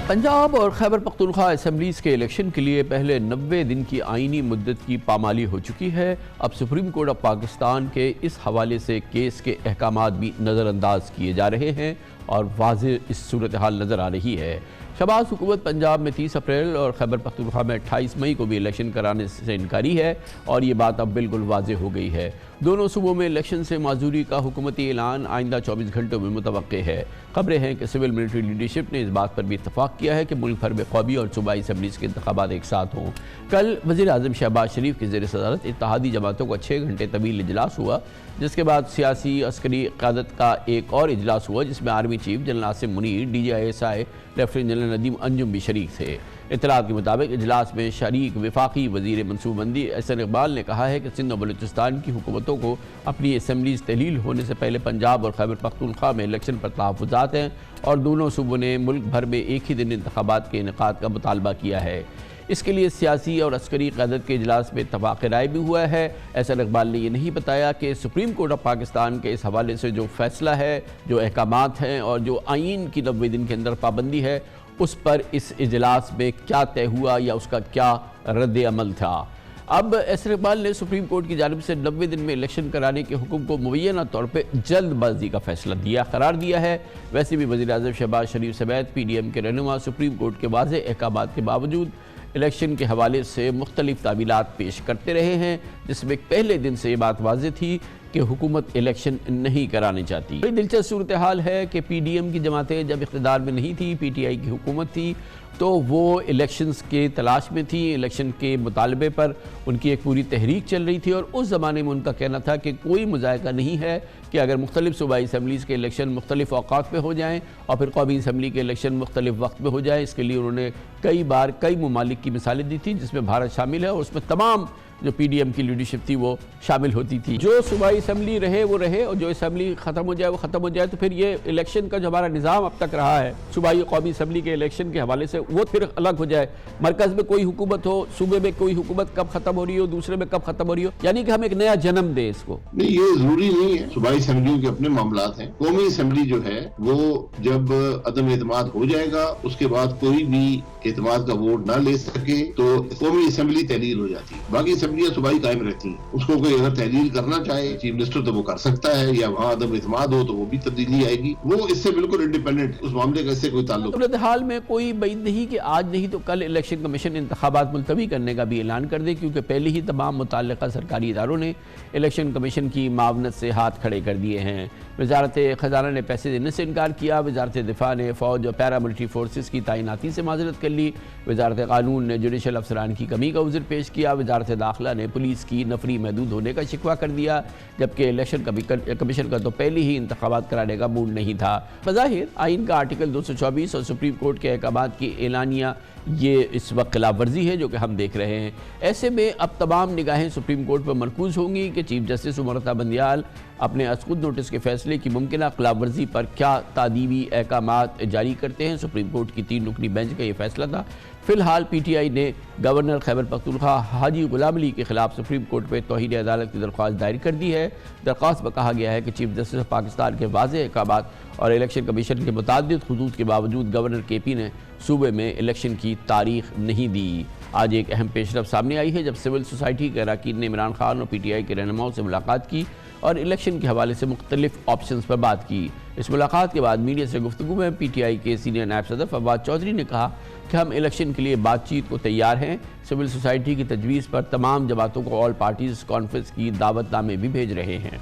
पंजाब और खैबर पख्तूनख्वा असम्बलीज़ के इलेक्शन के लिए पहले 90 दिन की आईनी मुद्दत की पामाली हो चुकी है। अब सुप्रीम कोर्ट ऑफ पाकिस्तान के इस हवाले से केस के अहकामात भी नज़रअंदाज किए जा रहे हैं और वाज़ेह इस सूरत हाल नज़र आ रही है। शहबाज हुकूमत पंजाब में 30 अप्रैल और खैबर पख्तूनख्वा में 28 मई को भी इलेक्शन कराने से इनकारी है और ये बात अब बिल्कुल वाज़ेह हो गई है। दोनों सूबों में इलेक्शन से माजूरी का हुकूमती ऐलान आइंदा 24 घंटों में मुतवक्के है। खबरें हैं कि सिविल मिलिट्री लीडरशिप ने इस बात पर भी इत्तफाक किया है कि मुल्क भर में कौमी और सूबाई असम्बलीज़ के इंतखाबात एक साथ हों। कल वज़ीर आज़म शहबाज शरीफ की ज़ेर सदारत इत्तेहादी जमातों का 6 घंटे तवील इजलास हुआ, जिसके बाद सियासी अस्करी क़यादत का एक और इजलास हुआ जिसमें army chief general Asim Munir, DGI lieutenant general Nadeem Anjum भी शरीक थे। इत्तलात के मुताबिक इजलास में शरीक वफाकी वज़ीर मनसूबबंदी एहसन इकबाल ने कहा है कि सिंध और बलूचिस्तान की हुकूमतों को अपनी असम्बलीज़ तहलील होने से पहले पंजाब और खैबर पख्तूनख्वा में इलेक्शन पर तहफ़्फ़ुज़ात हैं और दोनों सूबों ने मुल्क भर में एक ही दिन इंतखाबात के इनेकाद का मुतालबा किया है। इसके लिए सियासी और अस्करी क़यादत के इजलास में इत्तफ़ाक़ राय भी हुआ है। एहसन इकबाल ने ये नहीं बताया कि सुप्रीम कोर्ट ऑफ पाकिस्तान के इस हवाले से जो फ़ैसला है, जो अहकामात हैं और जो आईन की 90 दिन के अंदर पाबंदी है, उस पर इस इजलास में क्या तय हुआ या उसका क्या रद्द अमल था। अब एहसन इकबाल ने सुप्रीम कोर्ट की जानिब से 90 दिन में इलेक्शन कराने के हुक्म को मुबैना तौर पर जल्दबाजी का फैसला करार दिया है। वैसे भी वज़ीर आज़म शहबाज शरीफ समेत PDM के रहनुमा सुप्रीम कोर्ट के वाज़ेह अहकामात के बावजूद इलेक्शन के हवाले से मुख्तलिफ तावीलात पेश करते रहे हैं, जिसमें पहले दिन से ये बात वाज़ेह थी कि हुकूमत इलेक्शन नहीं करानी चाहती। बड़ी दिलचस्प सूरत हाल है कि PDM की जमातें जब इख्तिदार में नहीं थी, PTI की हुकूमत थी, तो वो इलेक्शंस के तलाश में थी। इलेक्शन के मुतालबे पर उनकी एक पूरी तहरीक चल रही थी और उस ज़माने में उनका कहना था कि कोई मुज़ायका नहीं है कि अगर मुख्तलिफ सूबाई असम्बलीज़ के इलेक्शन मुख्तलिफ औक़ात पे हो जाएँ और फिर कौमी असम्बली के इलेक्शन मुख्तलिफ वक्त में हो जाए। इसके लिए उन्होंने कई बार कई ममालिक की मिसालें दी थी, जिसमें भारत शामिल है और उसमें तमाम जो PDM की लीडरशिप थी वो शामिल होती थी। जो सूबाई असम्बली रहे वो रहे और जो असम्बली ख़त्म हो जाए वो ख़त्म हो जाए। तो फिर ये इलेक्शन का जो हमारा निज़ाम अब तक रहा है सूबाई कौमी असम्बली के इलेक्शन के हवाले से, वो फिर अलग हो जाए। मरकज़ में कोई हुकूमत हो, सूबे में कोई हुकूमत कब ख़त्म हो रही हो, दूसरे में कब ख़त्म हो रही हो, यानी कि हम एक नया जन्म दें इसको। नहीं, ये ज़रूरी नहीं है। सूबाई असम्बलियों के अपने मामलात हैं। कौमी असम्बली जो है वो जब अदम एतमाद हो जाएगा, उसके बाद कोई भी एतमाद का वोट ना ले सके तो कौमी असम्बली तहलील हो जाती है। बाकी असम्बलियाँ सूबाई कायम रहती हैं। उसको कोई अगर तहलील करना चाहे चीफ मिनिस्टर तो वो कर सकता है, या वहाँ अदम एतमाद हो तो वो भी तब्दीली आएगी। वो इससे बिल्कुल इंडिपेंडेंट, उस मामले का इससे कोई ताल्लुक सूरत हाल में कोई बैद नहीं कि आज नहीं तो कल इलेक्शन कमीशन इंतखाबात मुलतवी करने का भी ऐलान कर दे, क्योंकि पहले ही तमाम मुतल्लिक़ा सरकारी इदारों ने इलेक्शन कमीशन की मावनत से हाथ खड़े कर दिए हैं। वजारत ख़जाना ने पैसे देने से इनकार किया, वजारत दिफा ने फ़ौज और पैरा मिलिट्री फोर्सेस की तैनाती से माजरत कर ली, वजारत कानून ने जुडिशल अफसरान की कमी का उज़्र पेश किया, वजारत दाखिला ने पुलिस की नफरी महदूद होने का शिकवा कर दिया, जबकि इलेक्शन कमीशन का तो पहले ही इंतखाबात कराने का मूड नहीं था। बज़ाहिर आइन का आर्टिकल 224 और सुप्रीम कोर्ट के अहकामात की एलानिया ये इस वक्त खिलाफ वर्जी है जो कि हम देख रहे हैं। ऐसे में अब तमाम निगाहें सुप्रीम कोर्ट पर मरकूज़ होंगी कि चीफ जस्टिस उमरता बंदियाल अपने असखुद नोटिस के फैसले की मुमकिन खिलाफ वर्जी पर क्या तादीबी अहकामात जारी करते हैं। सुप्रीम कोर्ट की 3 रुकनी बेंच का ये फैसला था। फ़िलहाल PTI ने गवर्नर खैबर पख्तूनख्वा हाजी गुलाम अली के खिलाफ सुप्रीम कोर्ट में तौहीन अदालत की दरख्वास्त दायर कर दी है। दरख्वास्त में कहा गया है कि चीफ जस्टिस ऑफ पाकिस्तान के वाज़ेह अहकामात और इलेक्शन कमीशन के मुताद्दिद खुतूत के बावजूद गवर्नर KP ने सूबे में इलेक्शन की तारीख नहीं दी। आज एक अहम पेशरफ सामने आई है जब सिविल सोसाइटी के अरकान ने इमरान खान और PTI के रहनुमाओं से मुलाकात की और इलेक्शन के हवाले से मुख्तलिफ ऑप्शंस पर बात की। इस मुलाकात के बाद मीडिया से गुफ्तगू में PTI के सीनियर नायब सदर फवाद चौधरी ने कहा कि हम इलेक्शन के लिए बातचीत को तैयार हैं। सिविल सोसाइटी की तजवीज़ पर तमाम जमातों को ऑल पार्टीज़ कॉन्फ्रेंस की दावतनामे भी भेज रहे हैं।